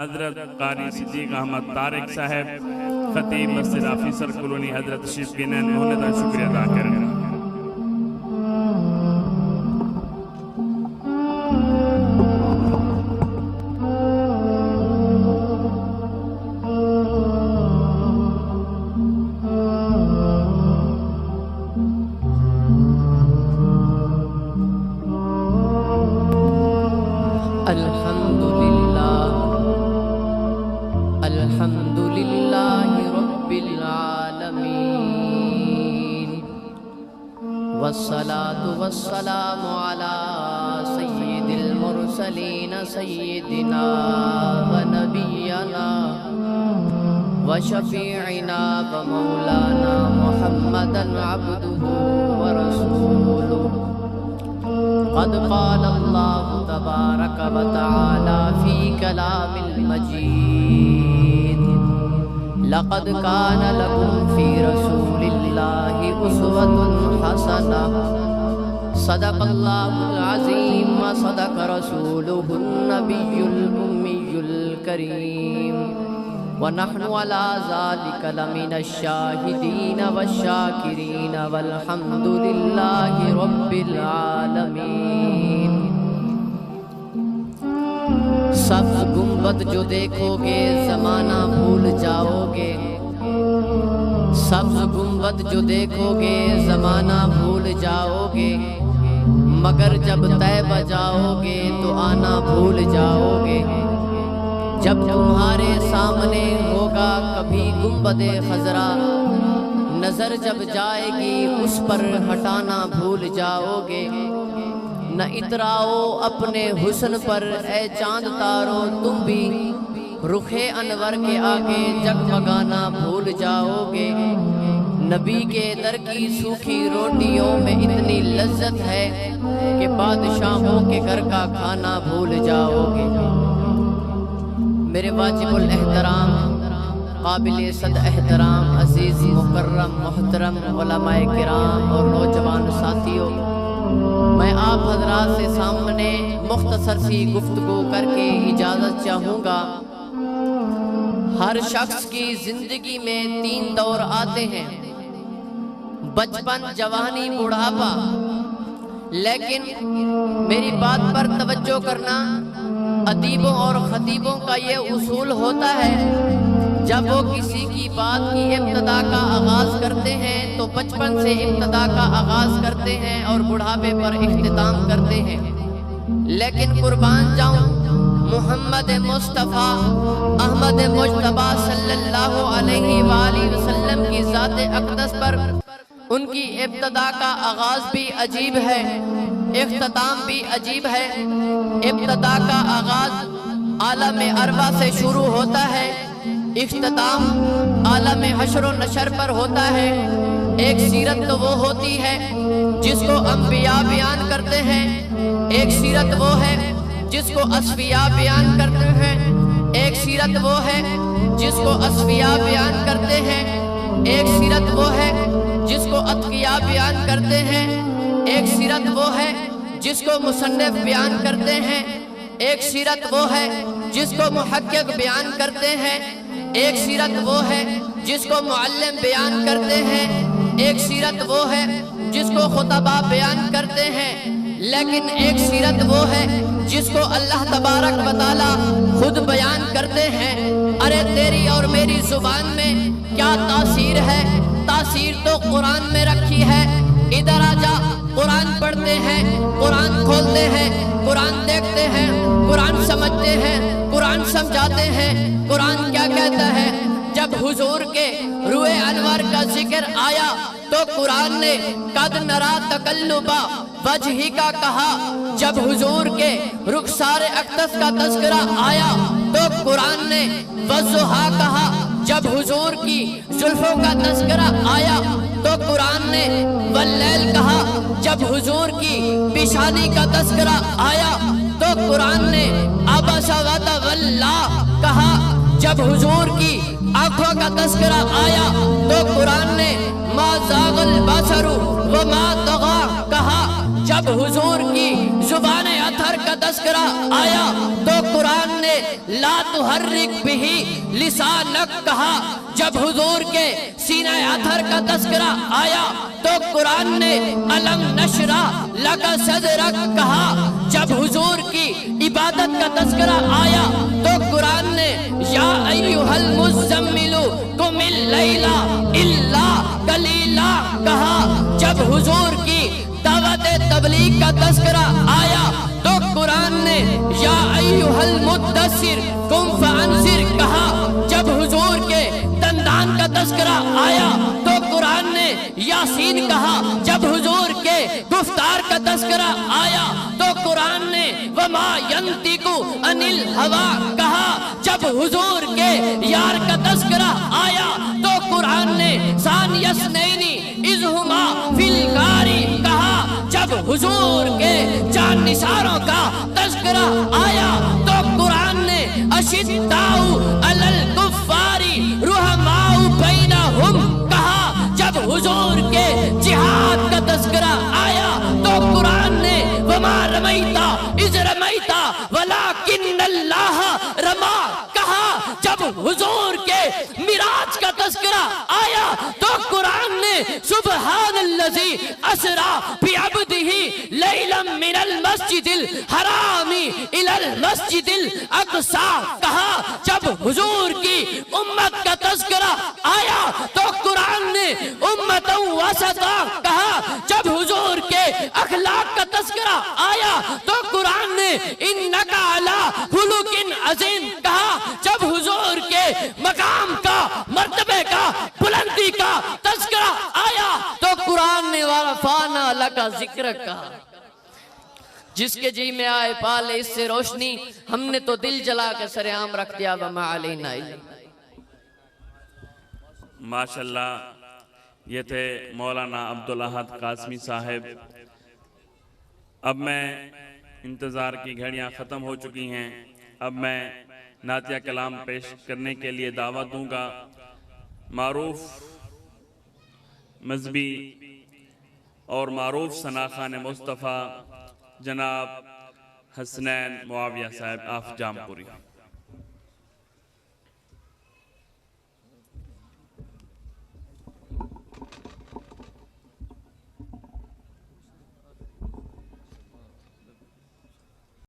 حضرت قاری صدیق احمد طارق صاحب خطیب مسجد آفیسر کلونی حضرت تشریف گنن انہوں نے شکریہ ادا کریں۔ الحمد لله رب العالمين والصلاة والسلام على سيد المرسلين سيدنا ونبينا وشفيعنا ومولانا محمدا عبده ورسوله قد قال الله تبارك وتعالى في كلام المجيد لقد كان لكم في رسول الله أسوة حسنة صدق الله العظيم وصدق رسوله النبي الأمي الكريم ونحن على ذلك لمن الشاهدين والشاكرين والحمد لله رب العالمين۔ سبز گنبد جو دیکھو گے زمانہ بھول جاؤ گے، سبز گنبد جو دیکھو گے زمانہ بھول جاؤ گے، مگر جب طیبہ جاؤ گے تو آنا بھول جاؤ گے۔ جب تمہارے سامنے ہوگا کبھی گنبد خضرا، نظر جب جائے گی اس پر ہٹانا بھول جاؤ گے۔ نہ اتراؤ اپنے حسن پر اے چاند تارو تم بھی، رخ انور کے آگے جگمگانا بھول جاؤ گے۔ نبی کے در کی سوکھی روٹیوں میں اتنی لذت ہے کہ بادشاہوں کے گھر کا کھانا بھول جاؤ گے۔ میرے واجب الاحترام قابل صد احترام عزیز مکرم محترم علماء کرام اور نوجوان ساتھیوں، میں آپ حضرات سے سامنے مختصر سی گفتگو کر کے اجازت چاہوں گا۔ ہر شخص کی زندگی میں 3 دور آتے ہیں، بچپن، جوانی، بڑھاپا، لیکن میری بات پر توجہ کرنا، ادیبوں اور خطیبوں کا یہ اصول ہوتا ہے جب وہ کسی کی بات کی ابتدا کا آغاز کرتے ہیں تو بچپن سے ابتدا کا آغاز کرتے ہیں اور بڑھاپے پر اختتام کرتے ہیں۔ لیکن قربان جاؤں محمد مصطفیٰ احمد مجتبیٰ صلی اللہ علیہ وآلہ وسلم کی ذات اقدس پر ان کی ابتدا کا آغاز بھی عجیب ہے، اختتام بھی عجیب ہے۔ ابتدا کا آغاز عالم ارواح سے شروع ہوتا ہے، اختتام عالم حشر و نشر پر ہوتا ہے۔ ایک سیرت تو وہ ہوتی ہے جس کو انبیاء بیان کرتے ہیں، ایک سیرت وہ ہے جس کو اصفیاء بیان کرتے ہیں، ایک سیرت وہ ہے جس کو اصفیاء بیان کرتے ہیں، ایک سیرت وہ ہے جس کو اتقیاء بیان کرتے ہیں، ایک سیرت وہ ہے جس کو مصنف بیان کرتے ہیں، ایک سیرت وہ ہے جس کو محقق بیان کرتے ہیں، ایک سیرت وہ ہے جس کو معلم بیان کرتے ہیں، ایک سیرت وہ ہے جس کو خطبہ بیان کرتے ہیں، لیکن ایک سیرت وہ ہے جس کو اللہ تبارک و تعالی خود بیان کرتے ہیں۔ ارے تیری اور میری زبان میں کیا تاثیر ہے؟ تاثیر تو قرآن میں رکھی ہے۔ ادھر آجا، قرآن پڑھتے ہیں، قرآن کھولتے ہیں، قرآن دیکھتے ہیں، قرآن سمجھتے ہیں، قرآن سمجھاتے ہیں۔ قرآن کیا کہتا ہے؟ جب حضور کے روح انور کا ذکر آیا تو قرآن نے قد نرا تقلبا وجہی کا کہا۔ جب حضور کے رخسار اقدس کا تذکرہ آیا تو قرآن نے والضحیٰ کہا۔ جب حضور کی زلفوں کا تذکرہ آیا تو قرآن نے واللیل کہا۔ جب حضور کی پیشانی کا تذکرہ آیا تو قرآن نے عبس وتولی کہا۔ جب حضور کی آنکھوں کا تذکرہ آیا تو قرآن نے ما زاغ البصر وما طغى کہا۔ جب حضور کی زبان اطہر کا تذکرہ آیا تو قرآن نے لا تحرک بہی لسانک کہا، جب حضور کے سینہ اطہر کا تذکرہ آیا تو قرآن نے الم نشرح لک صدرک کہا، جب حضور کی عبادت کا تذکرہ آیا تو قرآن نے یا ایھا المزمل قم اللیل الا قلیلا کہا، جب حضور کی دعوت تبلیغ کا تذکرہ آیا تو قرآن نے یا ایھا المدثر قم فانذر کہا، جب حضور کے دندان کا تذکرہ آیا تو قرآن نے یاسین کہا، جب حضور کے گفتار کا تذکرہ آیا تو قرآن نے وما ینطق عن الہوی کہا، جب حضور کے یار کا تذکرہ آیا تو قرآن نے ثانی اثنین اذ ہما فی الغار کہا، جب حضور کے جان نثاروں کا تذکرہ آیا تو قرآن نے اشداء علی الکفار رحماء بینہم کہا، جب حضور کے جہاد کا تذکرہ آیا تو قرآن نے وما رمیت اذ رمیت ولکن اللہ رمی کہا، جب حضور کے معراج کا تذکرہ آیا تو قرآن نے سبحان الذی اسری بعبدہ لیلا من المسجد الحرام الی المسجد الاقصی کہا، جب حضور کی امت کا تذکرہ آیا تو قرآن نے امت وسطا کہا، جب حضور کے اخلاق کا تذکرہ آیا تو قرآن نے انک علی خلق عظیم کہا، جب حضور کے مقام کا مرتبے کا بلندی کا تذکرہ آیا تو قرآن نے ورفعنا لک ذکرک کہا، جس کے جی میں آئے پالے اس سے روشنی، ہم نے تو دل جلا کے سر عام رکھ دیا وما علینا الا۔ ماشاءاللہ یہ تھے مولانا عبدالاحد قاسمی صاحب۔ اب میں انتظار کی گھڑیاں ختم ہو چکی ہیں، اب میں نعتیہ کلام پیش کرنے کے لیے دعوت دوں گا معروف مذہبی اور معروف ثناخان مصطفیٰ جناب حسنین معاویہ صاحب آف جام پوری۔